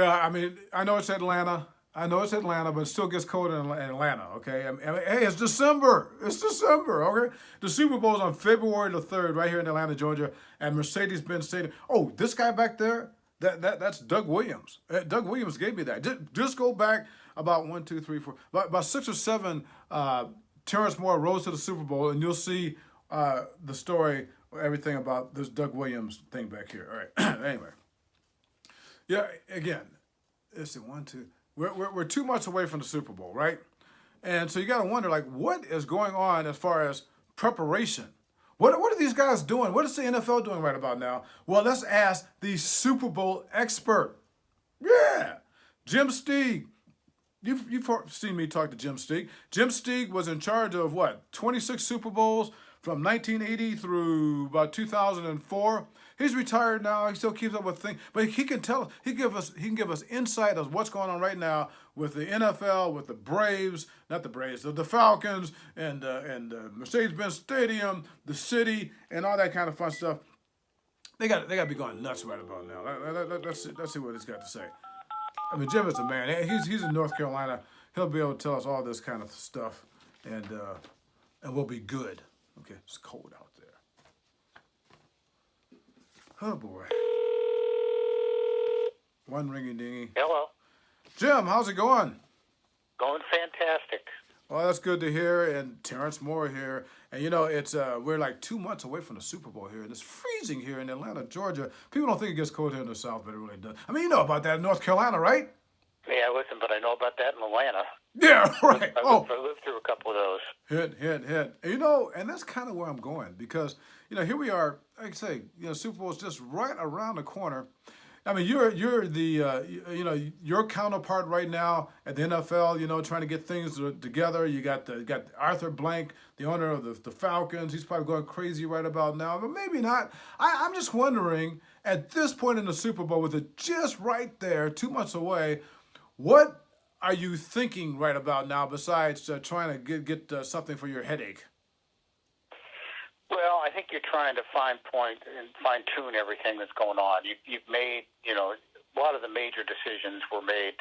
Yeah, I mean, I know it's Atlanta. I know it's Atlanta, but it still gets cold in Atlanta, okay? Hey, it's December. It's December, okay? The Super Bowl's on February the 3rd right here in Atlanta, Georgia, at Mercedes-Benz Stadium. Oh, this guy back there, that's Doug Williams. Doug Williams gave me that. Just go back about 1, 2, 3, 4, about 6 or 7 Terence Moore rose to the Super Bowl, and you'll see the story, everything about this Doug Williams thing back here. All right, anyway. Yeah, again, let's see, 1, 2. We're 2 months away from the Super Bowl, right? And so you got to wonder, like, what is going on as far as preparation? What are these guys doing? What is the NFL doing right about now? Well, let's ask the Super Bowl expert. Yeah, Jim Steeg. You've seen me talk to Jim Steeg. Jim Steeg was in charge of, what, 26 Super Bowls from 1980 through about 2004. He's retired now. He still keeps up with things, but he can tell us. He can give us insight of what's going on right now with the NFL, with the Braves, not the Braves, the Falcons, and Mercedes-Benz Stadium, the city, and all that kind of fun stuff. They got to be going nuts right about now. Let's see what he's got to say. I mean, Jim is a man. He's in North Carolina. He'll be able to tell us all this kind of stuff, and we'll be good. Okay, it's cold out there. Oh, boy. One ringy dingy. Hello. Jim, how's it going? Going fantastic. Well, that's good to hear. And Terence Moore here. And, you know, it's we're like 2 months away from the Super Bowl here. And it's freezing here in Atlanta, Georgia. People don't think it gets cold here in the South, but it really does. I mean, you know about that in North Carolina, right? Yeah, listen, but I know about that in Atlanta. Yeah, right. I lived through a couple of those. Hit. And, you know, and that's kind of where I'm going because, you know, here we are. Like I say, you know, Super Bowl is just right around the corner. I mean, you're the you know, your counterpart right now at the NFL. You know, trying to get things together. You got Arthur Blank, the owner of the Falcons. He's probably going crazy right about now, but maybe not. I'm just wondering at this point in the Super Bowl, with it just right there, 2 months away, what are you thinking right about now besides trying to get something for your headache? Well, I think you're trying to fine-tune everything that's going on. You've made, you know, a lot of the major decisions were made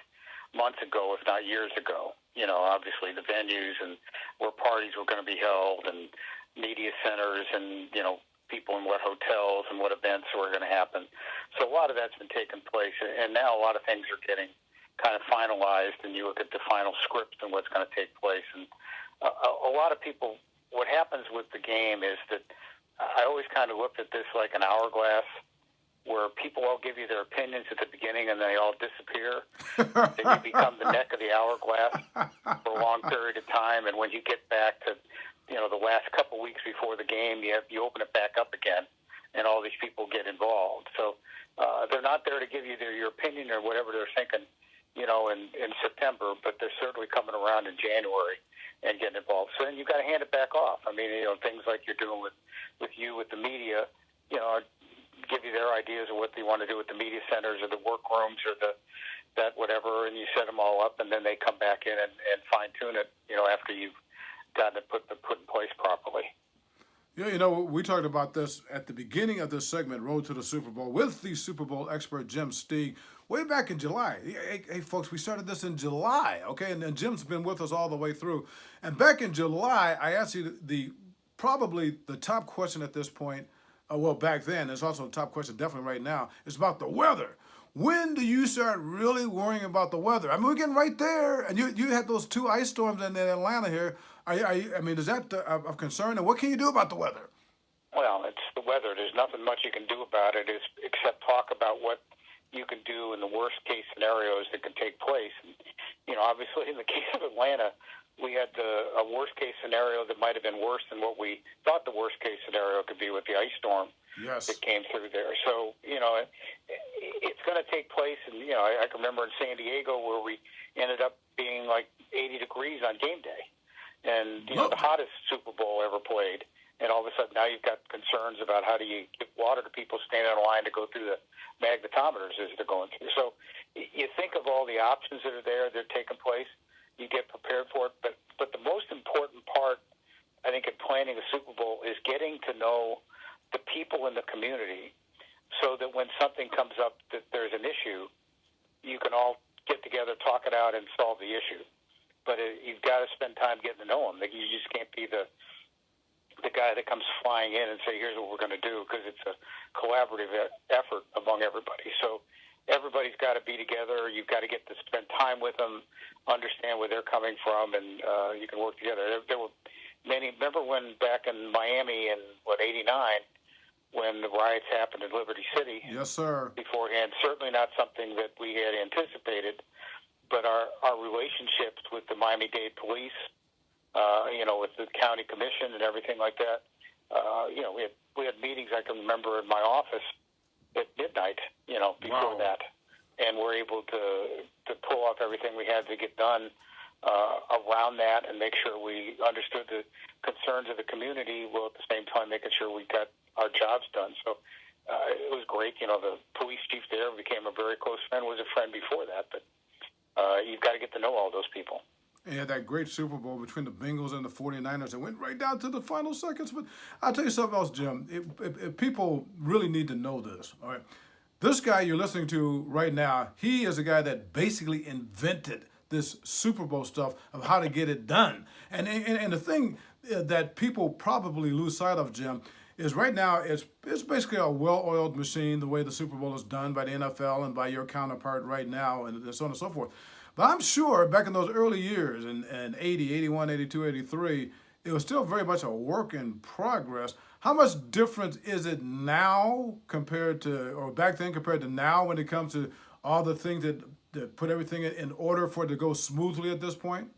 months ago, if not years ago. You know, obviously the venues and where parties were going to be held and media centers and, you know, people in what hotels and what events were going to happen. So a lot of that's been taking place. And now a lot of things are getting kind of finalized, and you look at the final script and what's going to take place. And a lot of people, what happens with the game is that I always kind of looked at this like an hourglass where people all give you their opinions at the beginning and they all disappear. Then you become the neck of the hourglass for a long period of time. And when you get back to, you know, the last couple weeks before the game, you open it back up again and all these people get involved. So they're not there to give you your opinion or whatever they're thinking, you know, in September, but they're certainly coming around in January and getting involved. So then you've got to hand it back off. I mean, you know, things like you're doing with the media, you know, give you their ideas of what they want to do with the media centers or the workrooms or that whatever, and you set them all up, and then they come back in and fine-tune it, you know, after you've gotten it put in place properly. Yeah, you know, we talked about this at the beginning of this segment, Road to the Super Bowl, with the Super Bowl expert, Jim Steeg, way back in July. Hey, folks, we started this in July, okay? And then Jim's been with us all the way through. And back in July, I asked you probably the top question at this point, well, back then, it's also the top question definitely right now, is about the weather. When do you start really worrying about the weather? I mean, we're getting right there, and you had those 2 ice storms in Atlanta here. I mean, is that of concern? And what can you do about the weather? Well, it's the weather. There's nothing much you can do about it except talk about what you can do in the worst-case scenarios that can take place. And, you know, obviously, in the case of Atlanta, we had a worst-case scenario that might have been worse than what we thought the worst-case scenario could be with the ice storm that came through there. So, you know, it's going to take place. And, you know, I can remember in San Diego where we ended up being like 80 degrees on game day. And, you know, the hottest Super Bowl ever played. And all of a sudden now you've got concerns about how do you give water to people standing in line to go through the magnetometers as they're going through. So you think of all the options that are there that are taking place. You get prepared for it. But the most important part, I think, in planning a Super Bowl is getting to know the people in the community so that when something comes up that there's an issue, you can all get together, talk it out, and solve the issue. But you've got to spend time getting to know them. You just can't be the guy that comes flying in and say, here's what we're going to do, because it's a collaborative effort among everybody. So everybody's got to be together. You've got to get to spend time with them, understand where they're coming from, and you can work together. There were many. Remember when back in Miami in, '89, when the riots happened in Liberty City? Yes, sir. Beforehand, certainly not something that we had anticipated, but our relationships with the Miami-Dade police, with the county commission and everything like that, we had meetings I can remember in my office at midnight, before that, and we're able to pull off everything we had to get done around that and make sure we understood the concerns of the community, while at the same time making sure we got our jobs done. So it was great. The police chief there became a very close friend, was a friend before that, but you've got to get to know all those people. And had that great Super Bowl between the Bengals and the 49ers. It went right down to the final seconds. But I'll tell you something else, Jim. If people really need to know this, all right? This guy you're listening to right now, he is a guy that basically invented this Super Bowl stuff of how to get it done. And the thing that people probably lose sight of, Jim, is right now it's basically a well-oiled machine, the way the Super Bowl is done by the NFL and by your counterpart right now, and so on and so forth. But I'm sure back in those early years, in 80, 81, 82, 83, it was still very much a work in progress. How much difference is it now compared to, or back then compared to now, when it comes to all the things that put everything in order for it to go smoothly at this point?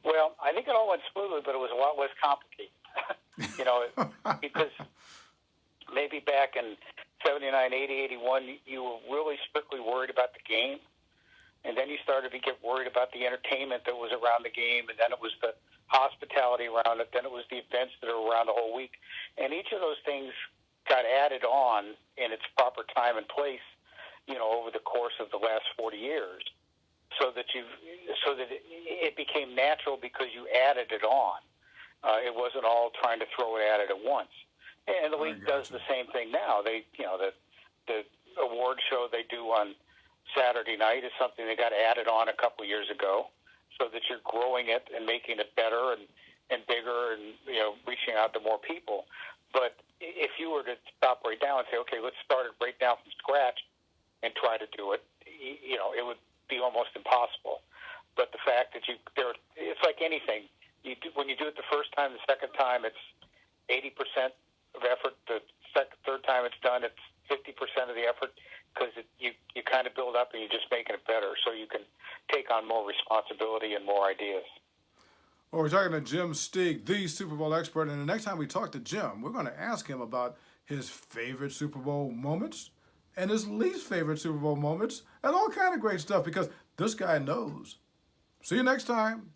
Well, I think it all went smoothly, but it was a lot less complicated. Because maybe back in 79, 80, 81, you were really strictly worried about the game. And then you started to get worried about the entertainment that was around the game, and then it was the hospitality around it, then it was the events that are around the whole week. And each of those things got added on in its proper time and place, over the course of the last 40 years, so that it became natural because you added it on. It wasn't all trying to throw it at it at once. And the league does the same thing now. They, the award show they do on Saturday night is something they got added on a couple years ago, so that you're growing it and making it better and bigger and reaching out to more people. But if you were to stop right now and say, okay, let's start it right now from scratch and try to do it, it would be almost impossible. But the fact that it's like anything. When you do it the first time, the second time, it's 80% of effort. The third time it's done, it's 50% of the effort, because you kind of build up and you're just making it better, so you can take on more responsibility and more ideas. Well, we're talking to Jim Steeg, the Super Bowl expert, and the next time we talk to Jim, we're going to ask him about his favorite Super Bowl moments and his least favorite Super Bowl moments and all kind of great stuff, because this guy knows. See you next time.